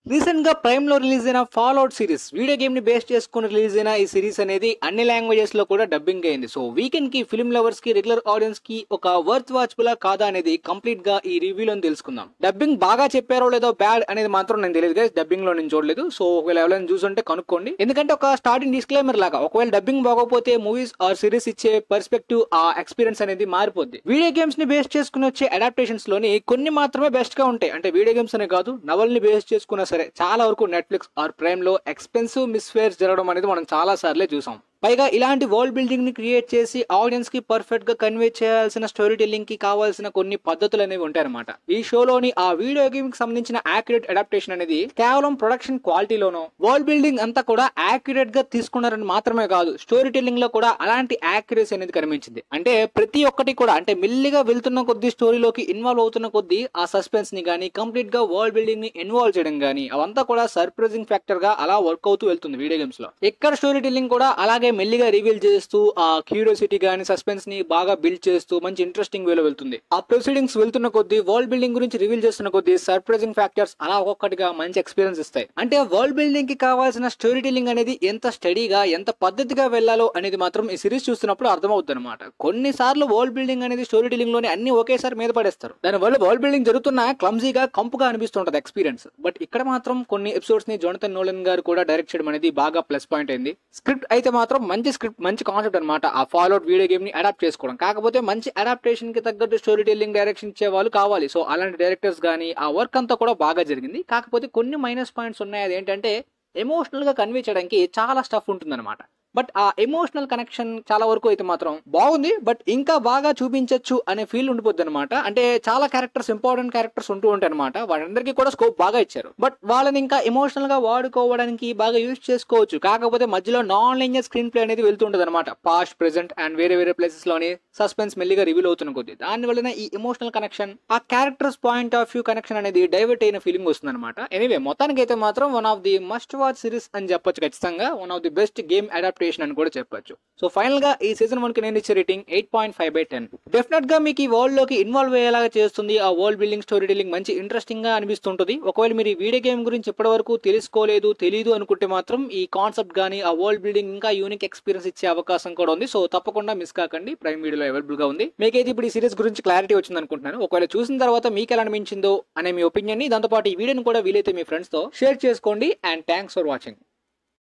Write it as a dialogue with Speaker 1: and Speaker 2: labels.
Speaker 1: Recent గా prime లో release అయిన fall out series video game ని బేస్ చేసుకుని రిలీజ్ అయిన ఈ సిరీస్ అనేది అన్ని లాంగ్వేజెస్ లో కూడా డబ్బింగ్ అయింది. సో వీకెండ్ కి ఫిల్మ్ లవర్స్ కి రెగ్యులర్ ఆడియన్స్ కి ఒక వర్త్ వాచబుల్ కాదా అనేది కంప్లీట్ గా ఈ రివ్యూలో తెలుసుకుందాం. డబ్బింగ్ బాగా చెప్పారో లేదో బ్యాడ్ అనేది మాత్రం నేను తెలియదు గైస్, డబ్బింగ్ లో నేను చూడలేదు. సో ఒకవేళ ఎవరైనా చూసుంటే కనుక్కోండి. ఎందుకంటే ఒక స్టార్టింగ్ డిస్క్లైమర్ లాగా ఒకవేళ డబ్బింగ్ బాగోపోతే మూవీస్ ఆర్ సిరీస్ ఇచ్చే పర్స్పెక్టివ్ ఆ ఎక్స్పీరియన్స్ అనేది మారిపోద్ది. వీడియో గేమ్స్ ని బేస్ చేసుకుని వచ్చే అడాప్టేషన్స్ లోని కొన్ని మాత్రమే బెస్ట్ గా ఉంటాయి. అంటే వీడియో గేమ్స్ అనే కాదు, నవల్ ని బేస్ చేసుకున్నా సరే చాలా వరకు నెట్ఫ్లిక్స్ ఆర్ ప్రైమ్ లో ఎక్స్పెన్సివ్ మిస్ఫేర్స్ జరగడం అనేది మనం చాలా సార్లే చూసాం. పైగా ఇలాంటి వరల్డ్ బిల్డింగ్ ని క్రియేట్ చేసి ఆడియన్స్ కి పర్ఫెక్ట్ గా కన్వే చేయాల్సిన స్టోరీ టెల్లింగ్ కి కావాల్సిన కొన్ని పద్ధతులు అనేవి ఉంటాయన్నమాట. ఈ షోలోని ఆ వీడియో గేమ్ కి సంబంధించిన యాక్యురేట్ అడాప్టేషన్ అనేది కేవలం ప్రొడక్షన్ క్వాలిటీలోనో వరల్డ్ బిల్డింగ్ అంతా కూడా యాక్యురేట్ గా తీసుకున్నారని మాత్రమే కాదు, స్టోరీ టెల్లింగ్ లో కూడా అలాంటి యాక్యురసీ అనేది కనిపించింది. అంటే ప్రతి ఒక్కటి కూడా అంటే మెల్లిగా వెళ్తున్న కొద్ది స్టోరీలోకి ఇన్వాల్వ్ అవుతున్న కొద్ది ఆ సస్పెన్స్ ని గానీ కంప్లీట్ గా వరల్డ్ బిల్డింగ్ ని ఇన్వాల్వ్ చేయడం గానీ అవంతా కూడా సర్ప్రైజింగ్ ఫ్యాక్టర్ గా అలా వర్క్ అవుతూ వెళ్తుంది వీడియో గేమ్స్ లో. ఇక్కడ స్టోరీ టెల్లింగ్ కూడా అలాగే మెల్లిగా రివీల్ చేస్తూ ఆ క్యూరియాసిటీ గానీ సస్పెన్స్ ని బాగా బిల్డ్ చేస్తూ మంచి ఇంట్రెస్టింగ్ వేలో వెళ్తుంది. ఆ ప్రొసీడింగ్స్ వెళ్తున్న కొద్ది వరల్డ్ బిల్డింగ్ గురించి రివీల్ చేస్తున్న కొద్ది సర్ప్రైజింగ్ ఫ్యాక్టర్స్ అలా ఒక్కొక్కటిగా మంచి ఎక్స్పీరియన్స్ ఇస్తాయి. అంటే వరల్డ్ బిల్డింగ్ కి కావాల్సిన స్టోరీ టెల్లింగ్ అనేది ఎంత స్టడీగా ఎంత పద్ధతిగా వెళ్లాలో అనేది మాత్రం ఈ సిరీస్ చూస్తున్నప్పుడు అర్థమవుతుంది అనమాట. కొన్నిసార్లు వరల్డ్ బిల్డింగ్ అనేది స్టోరీ టెల్లింగ్ లోనే అన్ని ఒకేసారి మీద పడేస్తారు. దానివల్ల వరల్డ్ బిల్డింగ్ జరుగుతున్న క్లమ్జీగా కంపుగా అనిపిస్తుంటది ఎక్స్పీరియన్స్. బట్ ఇక్కడ మాత్రం కొన్ని ఎపిసోడ్స్ ని జోనథన్ నోలన్ గారు కూడా డైరెక్ట్ చేయడం అనేది బాగా ప్లస్ పాయింట్ అయింది. స్క్రిప్ట్ అయితే మాత్రం మంచి స్క్రిప్ట్, మంచి కాన్సెప్ట్ అనమాట. ఆ ఫాల్ అవుట్ వీడియో గేమ్ ని అడాప్ట్ చేసుకోవడం. కాకపోతే మంచి అడాప్టేషన్ కి తగ్గట్టు స్టోరీ టెల్లింగ్ డైరెక్షన్ ఇచ్చే వాళ్ళు కావాలి. సో అలాంటి డైరెక్టర్స్ గానీ ఆ వర్క్ అంతా కూడా బాగా జరిగింది. కాకపోతే కొన్ని మైనస్ పాయింట్స్ ఉన్నాయి. అది ఏంటంటే ఎమోషనల్ గా కన్వే చేయడానికి చాలా స్టఫ్ ఉంటుందన్నమాట. బట్ ఆ ఎమోషనల్ కనెక్షన్ చాలా వరకు అయితే మాత్రం బాగుంది, బట్ ఇంకా బాగా చూపించచ్చు అనే ఫీల్ ఉండిపోద్ది అనమాట. అంటే చాలా క్యారెక్టర్స్, ఇంపార్టెంట్ క్యారెక్టర్స్ ఉంటూ ఉంటాయి అనమాట. వాళ్ళందరికీ కూడా స్కోప్ బాగా ఇచ్చారు. బట్ వాళ్ళని ఇంకా ఎమోషనల్ గా వాడుకోవడానికి బాగా యూజ్ చేసుకోవచ్చు. కాకపోతే మధ్యలో నాన్ లీనియర్ స్క్రీన్ ప్లే అనేది వెళ్తుంటది అనమాట. పాస్ట్, ప్రెసెంట్ అండ్ వేరే వేరే ప్లేసెస్ లోని సస్పెన్స్ మెల్లిగా రివీల్ అవుతున్న కొద్ది దాని వలన ఈ ఎమోషనల్ కనెక్షన్, ఆ characters point of view connection అనేది డైవర్ట్ అయిన ఫీలింగ్ వస్తుంది అనమాట. ఎనీవే మొత్తానికి అయితే మాత్రం one of the must watch series అని చెప్పొచ్చు. ఖచ్చితంగా one of the best game adaptation అని కూడా చెప్పొచ్చు. సో ఫైనల్ గా ఈ సీజన్ 1 కి నేను ఇచ్చే రేటింగ్ 8.5/10. డెఫినెట్ గా మీకు ఈ వరల్డ్ లోకి ఇన్వాల్వ్ అయ్యేలాగా చేస్తుంది. ఆ వరల్డ్ బిల్డింగ్, స్టోరీ టెల్లింగ్ మంచి ఇంట్రెస్టింగ్ గా అనిపిస్తుంటుంది. ఒకవేళ మీరు ఈ వీడియో గేమ్ గురించి ఇప్పటి వరకు తెలియదు అనుకుంటే మాత్రం ఈ కాన్సెప్ట్ గానీ ఆ వరల్డ్ బిల్డింగ్ ఇంకా యూనిక్ ఎక్స్పీరియన్స్ ఇచ్చే అవకాశం కూడా ఉంది. సో తప్పకుండా మిస్ కాకండి, ప్రైమ్ వీడియోలో అవైలబుల్ గా ఉంది. మీకైతే ఇప్పుడు ఈ సిరీస్ గురించి క్లారిటీ వచ్చింది అనుకుంటున్నాను. ఒకవేళ చూసిన తర్వాత మీకు ఎలా అనిపించిందో అనే మీ ఒపీనియన్ ని, దాంతోపాటు ఈ వీడియోని కూడా వీలైతే మీ ఫ్రెండ్స్ తో షేర్ చేసుకోండి. And thanks for watching.